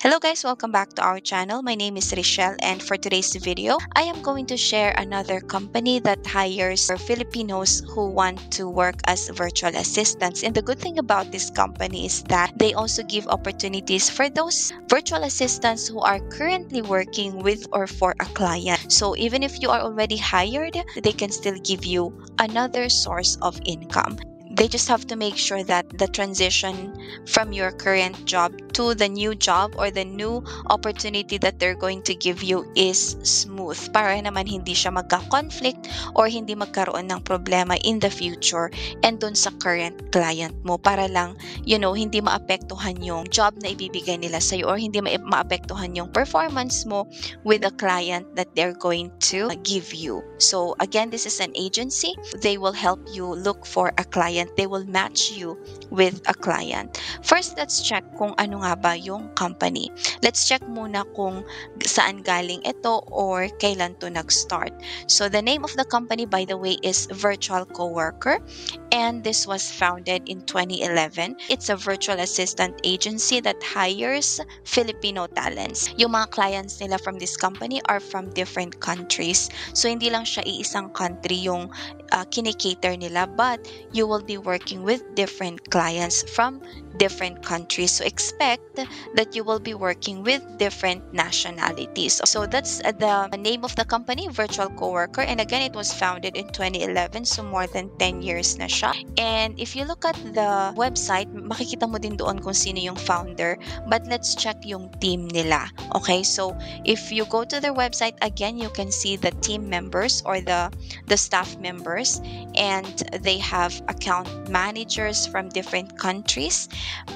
Hello guys, welcome back to our channel. My name is Richelle, and for today's video, I am going to share another company that hires Filipinos who want to work as virtual assistants. And the good thing about this company is that they also give opportunities for those virtual assistants who are currently working with or for a client. So even if you are already hired, they can still give you another source of income. They just have to make sure that the transition from your current job to the new job or the new opportunity that they're going to give you is smooth, para naman hindi siya magka-conflict or hindi magkaroon ng problema in the future and dun sa current client mo, para lang hindi maapektuhan yung job na ibibigay nila sa'yo or hindi maapektuhan yung performance mo with the client that they're going to give you. So again, this is an agency. They will help you look for a client. They will match you with a client. First, let's check kung ano nga ba yung company. Let's check muna kung saan galing ito or kailan to nag-start. So the name of the company, by the way, is Virtual Coworker, and this was founded in 2011. It's a virtual assistant agency that hires Filipino talents. Yung mga clients nila from this company are from different countries. So hindi lang siya iisang country yung kinikater nila, but you will be working with different clients from different countries. So expect that you will be working with different nationalities. So that's the name of the company, Virtual Coworker. And again, it was founded in 2011, so more than 10 years na siya. And if you look at the website, makikita mo din doon kung sino yung founder. But let's check yung team nila. Okay, so if you go to their website, again, you can see the team members or the staff members, and they have account managers from different countries,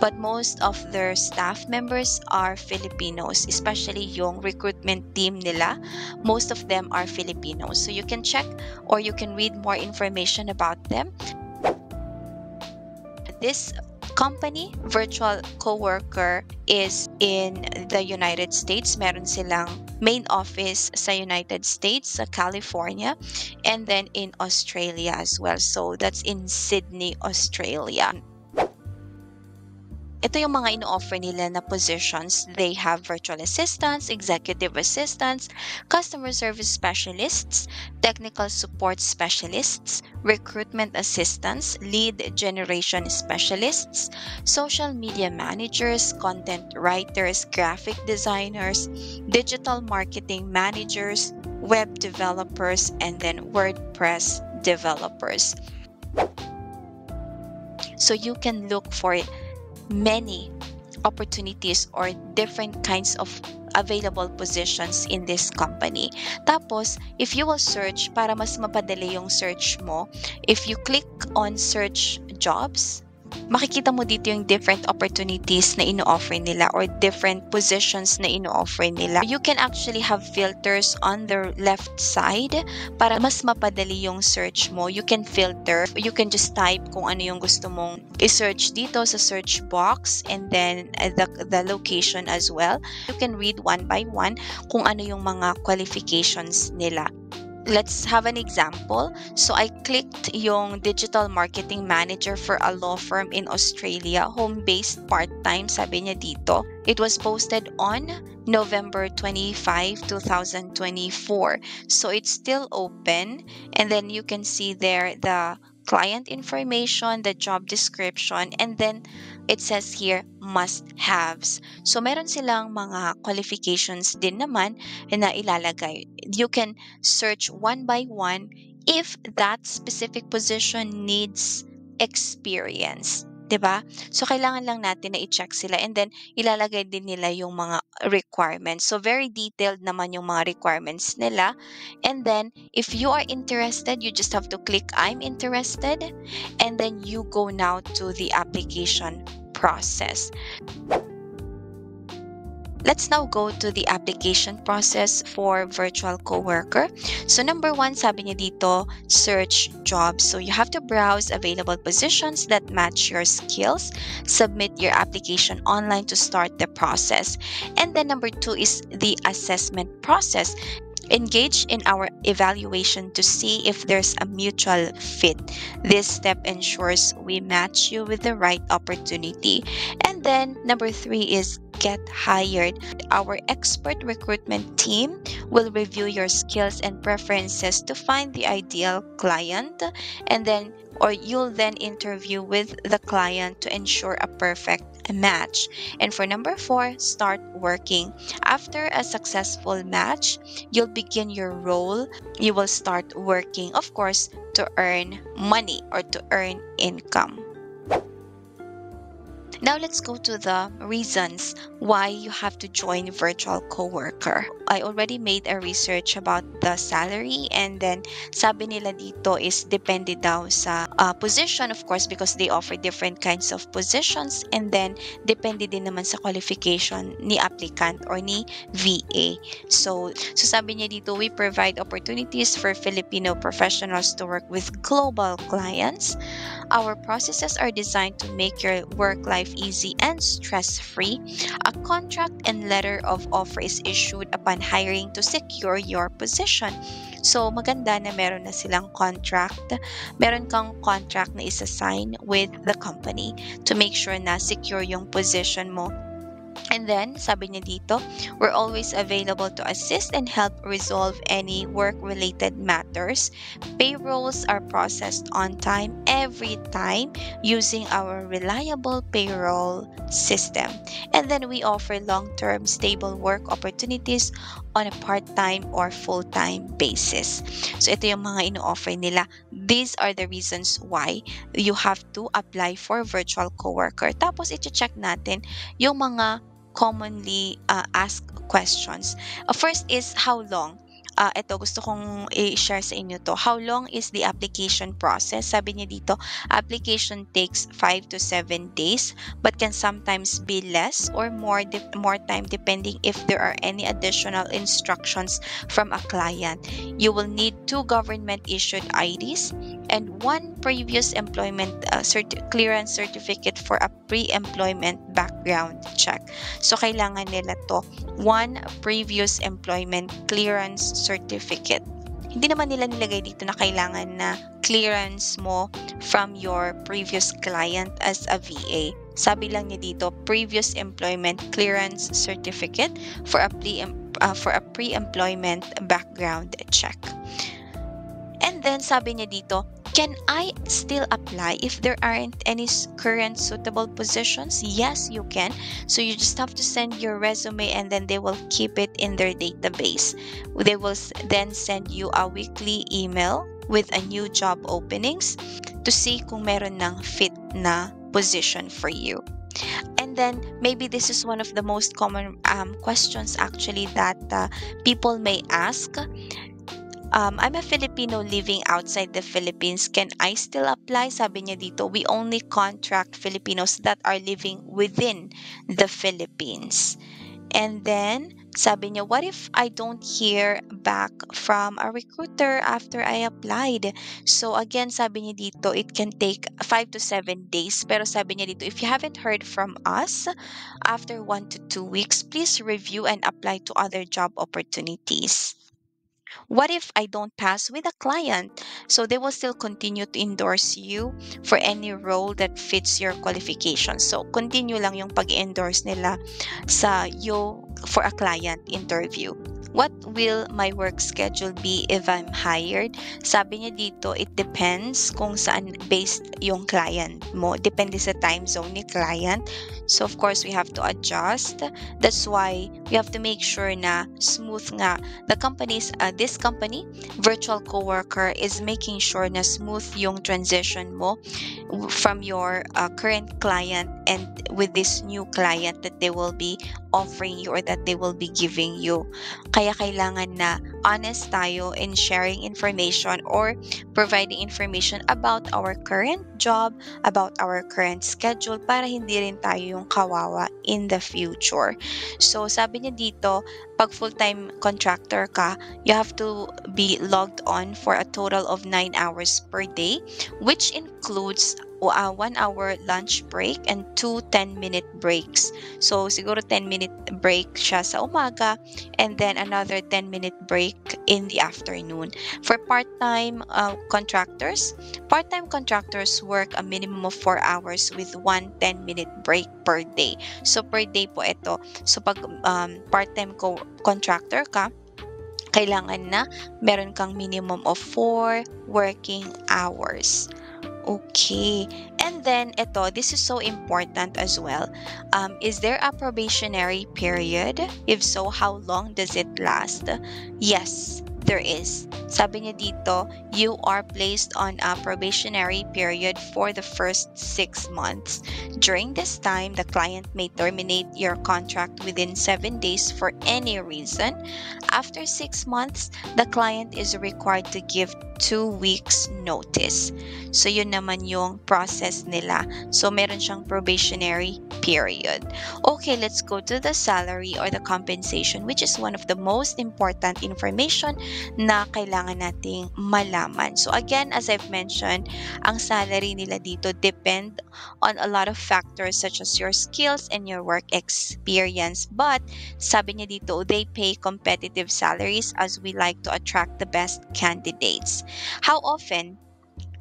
but most of their staff members are Filipinos, especially yung recruitment team nila. Most of them are Filipinos. So you can check or you can read more information about them. This company, Virtual Coworker, is in the United States. Meron silang main office sa United States, sa California, and then in Australia as well. So that's in Sydney, Australia. Ito yung mga ino-offer nila na positions. They have virtual assistants, executive assistants, customer service specialists, technical support specialists, recruitment assistants, lead generation specialists, social media managers, content writers, graphic designers, digital marketing managers, web developers, and then WordPress developers. So you can look for many opportunities or different kinds of available positions in this company. Tapos, if you will search, para mas mapadali yung search mo, if you click on search jobs, makikita mo dito yung different opportunities na ino-offer nila or different positions na ino-offer nila. You can actually have filters on the left side para mas mapadali yung search mo. You can filter. You can just type kung ano yung gusto mong i-search dito sa search box, and then the location as well. You can read one by one kung ano yung mga qualifications nila. Let's have an example. So I clicked yung digital marketing manager for a law firm in Australia, home-based part-time, sabi niya dito. It was posted on November 25, 2024. So it's still open, and then you can see there the client information, the job description, and then it says here must-haves. So meron silang mga qualifications din naman na ilalagay. You can search one by one if that specific position needs experience. Diba? So, kailangan lang natin na i-check sila, and then ilalagay din nila yung mga requirements. So, very detailed naman yung mga requirements nila. And then, if you are interested, you just have to click I'm interested, and then you go now to the application process. Let's now go to the application process for Virtual Coworker. So number one, sabi niya dito, search jobs. So you have to browse available positions that match your skills. Submit your application online to start the process. And then number two is the assessment process. Engage in our evaluation to see if there's a mutual fit. This step ensures we match you with the right opportunity. And And then number 3 is get hired. Our expert recruitment team will review your skills and preferences to find the ideal client, and then or you'll then interview with the client to ensure a perfect match. And for number 4, start working. After a successful match, you'll begin your role. You will start working, of course, to earn money or to earn income. Now let's go to the reasons why you have to join virtual coworker. I already made a research about the salary, and then sabi nila dito is depende daw sa position, of course, because they offer different kinds of positions, and then depende din naman sa qualification ni applicant or ni VA. So sabi niya dito, we provide opportunities for Filipino professionals to work with global clients. Our processes are designed to make your work life easy and stress-free. A contract and letter of offer is issued upon hiring to secure your position. So, maganda na meron na silang contract. Meron kang contract na isa-sign with the company to make sure na secure yung position mo. And then, sabi niya dito, we're always available to assist and help resolve any work-related matters. Payrolls are processed on time every time using our reliable payroll system. And then we offer long-term stable work opportunities on a part-time or full-time basis. So ito yung mga ino-offer nila. These are the reasons why you have to apply for virtual coworker. Tapos iti-check natin yung mga commonly asked questions. First is how long? Ito gusto kong i-share sa inyo to. How long is the application process? Sabi niya dito, application takes 5 to 7 days but can sometimes be less or more time depending if there are any additional instructions from a client. You will need 2 government issued IDs and 1 previous employment clearance certificate for a pre-employment background check. So kailangan nila to 1 previous employment clearance certificate. Hindi naman nila nilagay dito na kailangan na clearance mo from your previous client as a VA. Sabi lang niya dito, previous employment clearance certificate for a pre-employment background check. And then sabi niya dito, can I still apply if there aren't any current suitable positions? Yes, you can. So you just have to send your resume and then they will keep it in their database. They will then send you a weekly email with a new job openings to see kung meron ng fit na position for you. And then maybe this is one of the most common questions actually that people may ask. I'm a Filipino living outside the Philippines. Can I still apply? Sabi niya dito, we only contract Filipinos that are living within the Philippines. And then, sabi niya, what if I don't hear back from a recruiter after I applied? So again, sabi niya dito, it can take 5 to 7 days. Pero sabi niya dito, if you haven't heard from us after 1 to 2 weeks, please review and apply to other job opportunities. What if I don't pass with a client? So they will still continue to endorse you for any role that fits your qualifications. So continue lang yung pag-endorse nila sa you for a client interview. What will my work schedule be if I'm hired? Sabi niya dito, it depends kung saan based yung client mo. Depende sa time zone ni client. So of course, we have to adjust. That's why we have to make sure na smooth nga. This company, Virtual Coworker, is making sure na smooth yung transition mo from your current client and with this new client that they will be offering you or that they will be giving you. Kaya kailangan na honest tayo in sharing information or providing information about our current job, about our current schedule para hindi rin tayo yung kawawa in the future. So sabi niya dito, pag full-time contractor ka, you have to be logged on for a total of 9 hours per day, which includes 1 hour lunch break and 2 10-minute breaks. So, siguro 10-minute break siya sa umaga and then another 10-minute break in the afternoon. For part-time contractors work a minimum of 4 hours with 1 10-minute break per day. So, per day po ito. So, pag part-time contractor ka, kailangan na meron kang minimum of 4 working hours. Okay. And then, this is so important as well. Is there a probationary period? If so, how long does it last? Yes, there is. Sabi niya dito, you are placed on a probationary period for the first 6 months. During this time, the client may terminate your contract within 7 days for any reason. After 6 months, the client is required to give 2 weeks notice. So, yun naman yung process nila. So, meron siyang probationary period. Okay, let's go to the salary or the compensation, which is one of the most important information na kailangan nating malaman. So, again, as I've mentioned, ang salary nila dito depend on a lot of factors such as your skills and your work experience. But, sabi niya dito, they pay competitive salaries as we like to attract the best candidates. How often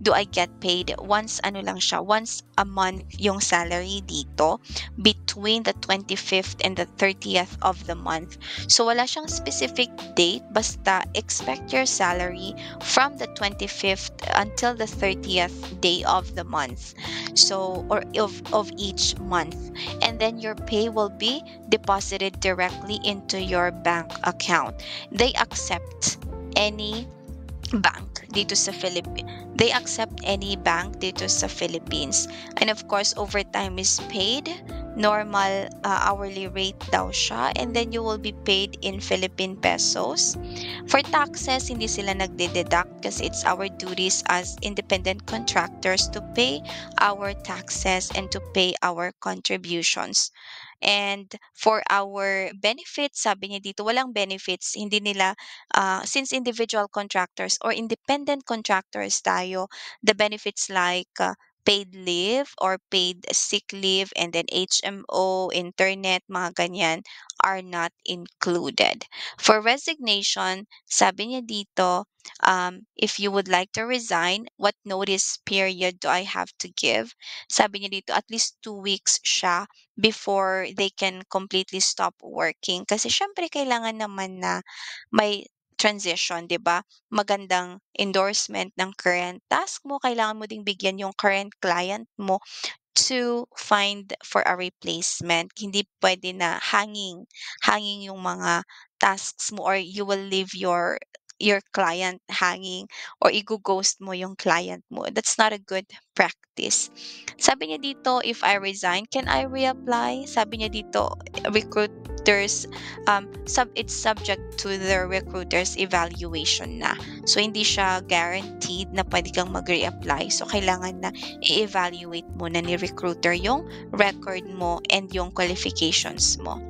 do I get paid? Once a month yung salary dito, between the 25th and the 30th of the month. So wala siyang specific date, basta expect your salary from the 25th until the 30th day of the month. So, or of each month. And then your pay will be deposited directly into your bank account. They accept any bank dito sa Philippines. They accept any bank dito sa Philippines. And of course, overtime is paid. Normal hourly rate daw siya. And then you will be paid in Philippine pesos. For taxes, hindi sila nagde-deduct kasi it's our duties as independent contractors to pay our taxes and to pay our contributions. And for our benefits, sabi niya dito, walang benefits. Hindi nila, since individual contractors or independent contractors tayo, the benefits like paid leave or paid sick leave and then HMO, internet, mga ganyan are not included. For resignation, sabi niya dito, if you would like to resign, what notice period do I have to give? Sabi niya dito, at least 2 weeks siya before they can completely stop working. Kasi syempre kailangan naman na may transition, 'di ba? Magandang endorsement ng current task mo, kailangan mo ding bigyan yung current client mo to find for a replacement. Hindi pwede na hanging yung mga tasks mo or you will leave your client hanging or i-ghost mo yung client mo. That's not a good practice. Sabi niya dito, if I resign, can I reapply? Sabi niya dito, recruiters, it's subject to the recruiter's evaluation na. So, hindi siya guaranteed na pwede kang mag-reapply. So, kailangan na i-evaluate muna ni recruiter yung record mo and yung qualifications mo.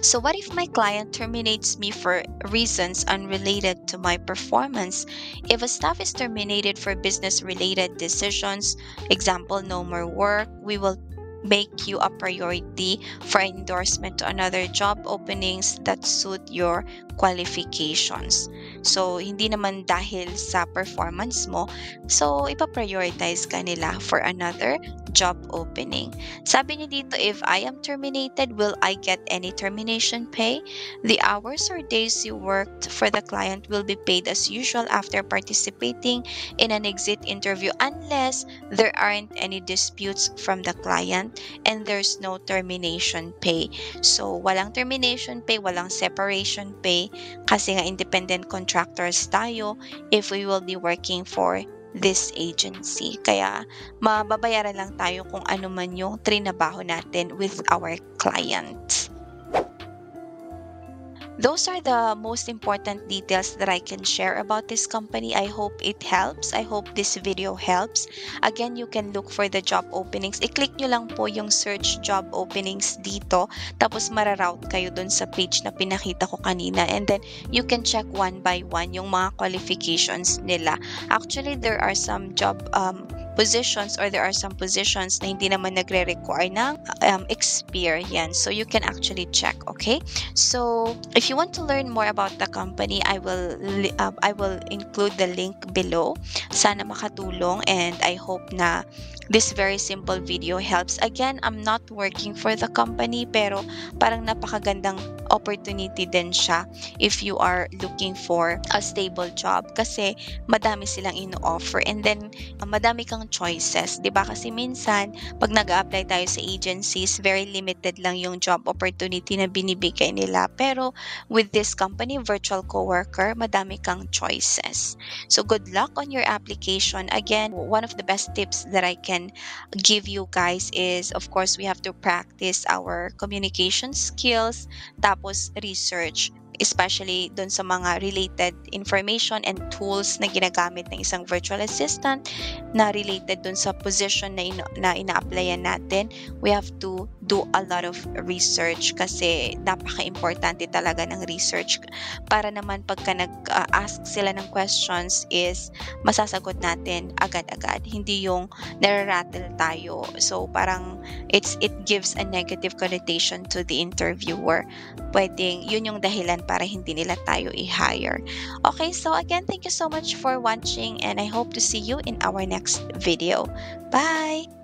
So, what if my client terminates me for reasons unrelated to my performance? If a staff is terminated for business related decisions, example, no more work, we will make you a priority for endorsement to another job openings that suit your qualifications. So, hindi naman dahil sa performance mo, so ipaprioritize ka nila for another job opening. Sabi niya dito, if I am terminated, will I get any termination pay? The hours or days you worked for the client will be paid as usual after participating in an exit interview unless there aren't any disputes from the client and there's no termination pay. So, walang termination pay, walang separation pay kasi nga independent contractors tayo if we will be working for this agency. Kaya, mababayaran lang tayo kung ano man yung trinabaho natin with our client. Those are the most important details that I can share about this company. I hope it helps. I hope this video helps. Again, you can look for the job openings. I-click nyo lang po yung search job openings dito. Tapos mararoute kayo dun sa page na pinakita ko kanina. And then, you can check one by one yung mga qualifications nila. Actually, there are some job positions, or there are some positions na hindi naman nagre-require ng experience. So, you can actually check, okay? So, if you want to learn more about the company, I will include the link below. Sana makatulong, and I hope na this very simple video helps. Again, I'm not working for the company, pero parang napakagandang opportunity din siya if you are looking for a stable job, kasi madami silang ino-offer, and then madami kang choices, 'di ba? Kasi minsan pag nag-a-apply tayo sa agencies, very limited lang yung job opportunity na binibigay nila. Pero with this company, Virtual Coworker, madami kang choices. So good luck on your application. Again, one of the best tips that I can give you guys is, of course, we have to practice our communication skills, tapos research, especially dun sa mga related information and tools na ginagamit ng isang virtual assistant na related dun sa position na ina-applyan natin. We have to do a lot of research, kasi napaka-importante talaga ng research, para naman pagka nag-ask sila ng questions is masasagot natin agad-agad, hindi yung nararattle tayo. So parang it gives a negative connotation to the interviewer. Pwedeng yun yung dahilan para hindi nila tayo i-hire. Okay, so again, thank you so much for watching, and I hope to see you in our next video. Bye!